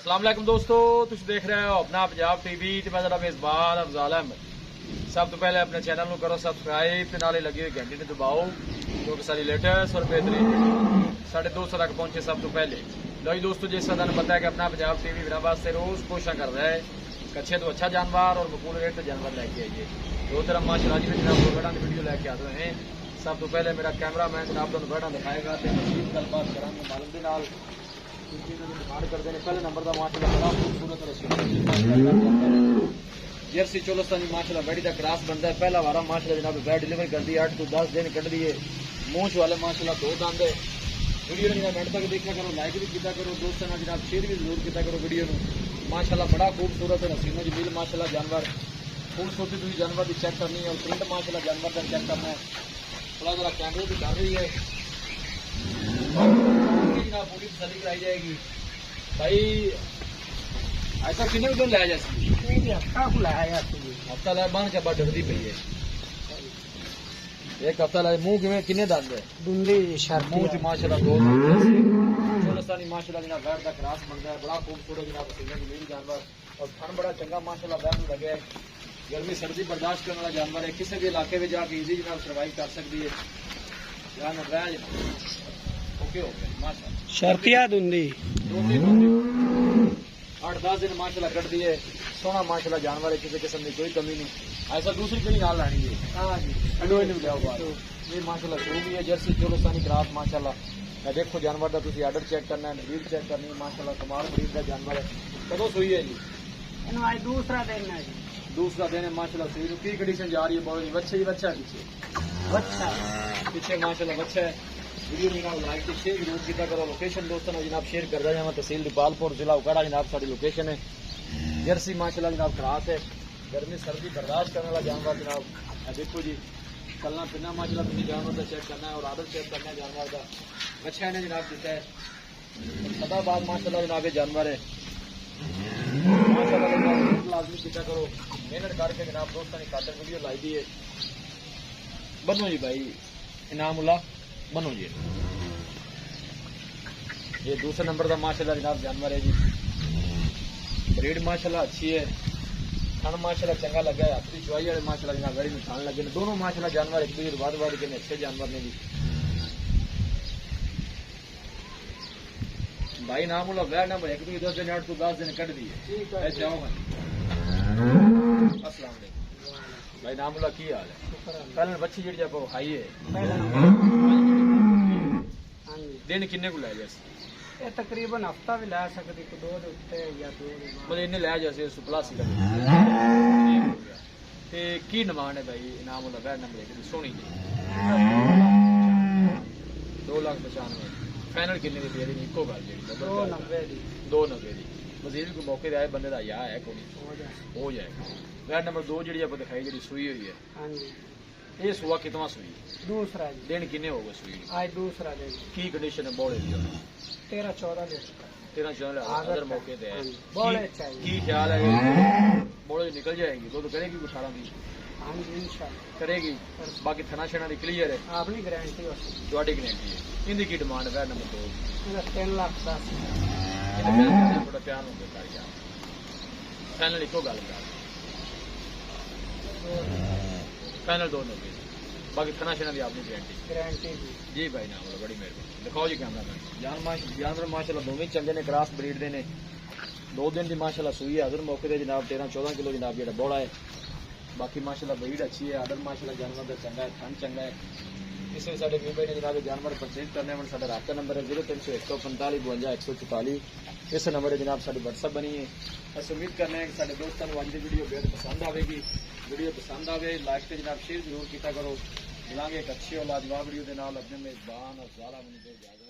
अस्सलाम वालेकुम दोस्तों, तुम देख रहे हो अपना पंजाब टीवी ते मैं जरा मेजबान अफजाल अहमद। सब तो पहले अपने चैनल को करो सब्सक्राइब ते नाले लगी हुई घंटी ने दबाओ क्योंकि सारी लेटेस्ट और बेहतरीन साढ़े 200 तक पहुंचे सब तो पहले। लो जी दोस्तों, जिस तरह पता है कि अपना पंजाब टीवी इलाहाबाद से रोज कोशिश कर रहा है अच्छे तो अच्छा जानवर और मकबूल रेट से जानवर लेके आइए। दो तरफ माशाल्लाह जी जनाब दो बड़ा वीडियो लेके आ रहे हैं। सब तो पहले मेरा कैमरा मैन जनाब दोनों बड़ा दिखाएगा तो मजीद गलबात करा मालूम के नाल करते हैं। पहले नंबर का माशाल्लाह बड़ा खूबसूरत जर्सी चोलस्तानी माशाल्लाह बैडी का क्रॉस बनता है। पहला वारा माशाल्लाह जनाब बैड डिलीवरी कर दी 8 to 10 दिन कट दिए। मूंछ वाले माशाल्लाह दो दांत है। वीडियो ने जनाब एंड तक देखा करो, लाइक भी किया करो, दोस्तों ने जनाब शेयर भी जरूर किया करो वीडियो में। माशाल्लाह बड़ा खूबसूरत है हसीनो जमील माशाल्लाह जानवर खूबसूरती तुझी जानवर की चेक करनी है और प्रिंट माशाल्लाह जानवर का चेक करना है। थोड़ा जरा कैमरे भी कर रही है जनाब पूरी तसल्ली कराई जाएगी भाई। ऐसा कितने दिन लाया जा हफ्ता लाया बन के बाद डरती पई है। एक हफ्ता लाए मुंह किमें किन्ने दंद है दुंदी मुंह च माशाल्लाह दो चोलस्तानी माशाल्लाह जनाब बैठ का क्रॉस बनता है। बड़ा खूबसूरत जनाब जमीन जानवर और फन बड़ा चंगा माशाल्लाह बैठ लगे है। गर्मी सर्दी बर्दाश्त करने वाला जानवर है। किसी भी इलाके में जाके इजी जनाब सर्वाइव कर सकती है। ओके ओके माशाल्लाह शर्तिया दुंदी 8-10 दिन माशाल्लाह कट दिए। सोना माशाल्लाह जानवर है, किसी किस्म की कोई कमी नहीं। ऐसा दूसरी कहीं हाल लानी है ये माशाल्लाह शुरू भी है। जर्सी चोलस्तानी क्रॉस माशाल्लाह देखो जानवर का तुम आर्डर चेक करना है, ब्रीड चेक करनी है माशाल्लाह कमाल ब्रीड का जानवर है। कदों सुई है जी? दूसरा दिन है जी। दूसरा दिन है माशाल्लाह सुई की कंडीशन जा रही है बहुत बच्चे ही बच्चा पीछे पीछे माशाल्लाह बच्चा है। वीडियो जनाब लाइक तो शेयर जरूर किया करो। लोकेशन दोस्तों ने जनाब शेयर कर रहा है तहसील दीपालपुर जिला उकाड़ा जनाब सारी लोकेशन है। जर्सी माशाल्लाह जनाब क्रॉस है। गर्मी सर्दी बर्दाश्त करने वाला जानवर जनाब देखो जी। चलना फिरना माशाल्लाह तुम जानवर का चेक करना है और आदत चेक करना है जानवर का। अच्छा ने जनाब दिता है सदाबाद माशाल्लाह जनाब ये जानवर है माशाल्लाह लाजमी किया करो मेहनत करके जनाब दोस्तों ने खातर वीडियो लाई दी है। बनो जी भाई इनामुल्ला बनो जी। ये दूसरे नंबर का माशाल्लाह जनाब जानवर है जी। ब्रीड माशाल्लाह अच्छी है। खान माशाल्लाह चंगा लगा है। अपनी चुवाई वाले माशाल्लाह जनाब बड़ी में खान लगे दोनों माशाल्लाह जानवर एक दूसरे बाद के अच्छे जानवर ने जी। भाई नाम बोला वह नंबर 1 2 दिन 8 to 10 दिन कट दिए। अस्सलाम वालेकुम भाई नाम बोला की हाल है? पहले बच्ची जी जब खाई है दिन किन्ने को लै जैसे तकरीबन हफ्ता भी लै सकती दो या दो मतलब इन्हें लै जैसे प्लस की डिमांड है भाई इनाम होता वह नंबर 1 सोनी जी 2,95,000 फाइनल किन्ने की देरी इको गल जी 290 की मजीद कोई मौके आए बंदे का या है कोई हो जाएगा। वह नंबर 2 जी आप दिखाई जी सुई हुई है ये सुआ कितना सुई दूसरा दिन किन्ने हो गए सुई आज दूसरा दिन की कंडीशन है बोले 13-14 अदर मौके पे है की ख्याल है बोले निकल जाएगी तो करेगी 18-20 करेगी। बाकी थना छना क्लियर है अपनी गारंटी गारंटी है इनकी की डिमांड है नंबर 2 3 लाख 10 थोड़ा प्यार हो गया फाइनल इको गल कर फाइनल 290 बाकी थना छना की अपनी गारंटी जी भाई ना बड़ी मेहरबानी दिखाओ जी कैमरा मैन जानवर माशाल्लाह दोवें चंगे ने क्रॉस ब्रीड दे ने 2 दिन की माशाल्लाह सुई है अदर मौके पे जनाब 13-14 किलो जनाब जो बोड़ा है। बाकी माशाल्लाह ब्रीड अच्छी है अदर माशाल्लाह जानवर का चंगा है थन चंगा है। किसी भी साढ़े भाई ने जनाब जानवर परचेज करने में साढ़ा रास्ता नंबर है 0345 52 144 इस नंबर है जनाब साड़ी व्हाट्सअप बनी है। अस उम्मीद करने हैं कि साढ़े दोस्तों को अज की वीडियो बेहद पसंद आएगी। वीडियो पसंद आए लाइक से जनाब शेयर जरूर किया करो। मिलांगे एक अच्छी और लाजवाब वीडियो के नाल अपने मेजबान और ज़ाला मुझे इजाजत।